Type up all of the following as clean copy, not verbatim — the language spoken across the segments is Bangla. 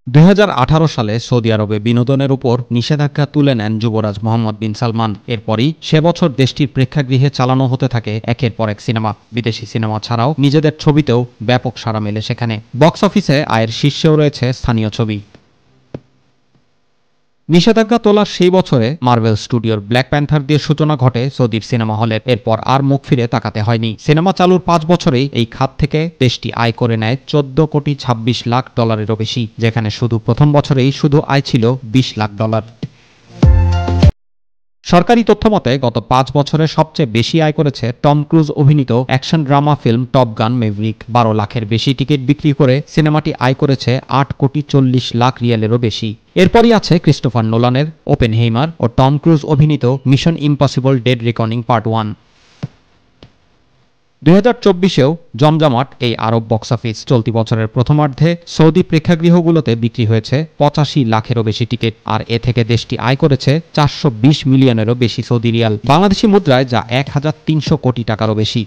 ২০১৮ সালে সৌদি আরবে বিনোদনের উপর নিষেধাজ্ঞা তুলে নেন যুবরাজ মোহাম্মদ বিন সালমান। এরপরই সে বছর দেশটির প্রেক্ষাগৃহে চালানো হতে থাকে একের পর এক সিনেমা। বিদেশি সিনেমা ছাড়াও নিজেদের ছবিতেও ব্যাপক সাড়া মেলে সেখানে। বক্স অফিসে আয়ের শীর্ষেও রয়েছে স্থানীয় ছবি। নিষেধাজ্ঞা তোলার সেই বছরে মার্ভেল স্টুডিওর ব্ল্যাক প্যান্থার দিয়ে সূচনা ঘটে সৌদির সিনেমা হলের। এরপর আর মুখ ফিরে তাকাতে হয়নি। সিনেমা চালুর ৫ বছরেই এই খাত থেকে দেশটি আয় করে নেয় ১৪,২৬,০০,০০০ বেশি, যেখানে শুধু প্রথম বছরেই শুধু আয় ছিল $২০,০০,০০০। সরকারি তথ্যমতে গত ৫ বছরে সবচেয়ে বেশি আয় করেছে টম ক্রুজ অভিনীত অ্যাকশন ড্রামা ফিল্ম টপ গান ম্যাভরিক। ১২ লাখের বেশি টিকিট বিক্রি করে সিনেমাটি আয় করেছে $৮,৪০,০০,০০০ বেশি। এরপরই আছে ক্রিস্টোফার নোলানের ওপেনহেইমার ও টম ক্রুজ অভিনীত mission impossible dead reckoning part ১। ২০২৪-এও জমজমাট এই আরব বক্স অফিস। চলতি বছরের প্রথমার্ধে সৌদি প্রেক্ষাগৃহগুলোতে বিক্রি হয়েছে ৮৫ লাখেরও বেশি টিকিট, আর এ থেকে দেশটি আয় করেছে ৪২০ মিলিয়নেরও বেশি সৌদি রিয়াল, বাংলাদেশি মুদ্রায় যা ১,৩০০ কোটি টাকারও বেশি।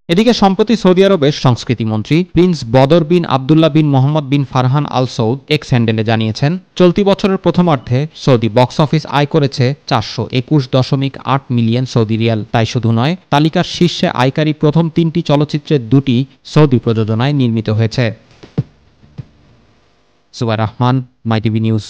এদিকে সম্প্রতি সৌদি আরবের সংস্কৃতিমন্ত্রী প্রিন্স বদর বিন আবদুল্লাহ বিন মোহাম্মদ বিন ফারহান আল সৌদ এক্স হ্যান্ডেলে জানিয়েছেন, চলতি বছরের প্রথমার্ধে সৌদি বক্স অফিস আয় করেছে ৪২১.৮ মিলিয়ন সৌদি রিয়াল। তাই শুধু নয়, তালিকার শীর্ষে আয়কারী প্রথম ৩টি চলচ্চিত্রের ২টি সৌদি প্রযোজনায় নির্মিত হয়েছে। সুবাইর রহমান, মাই টিভি নিউজ।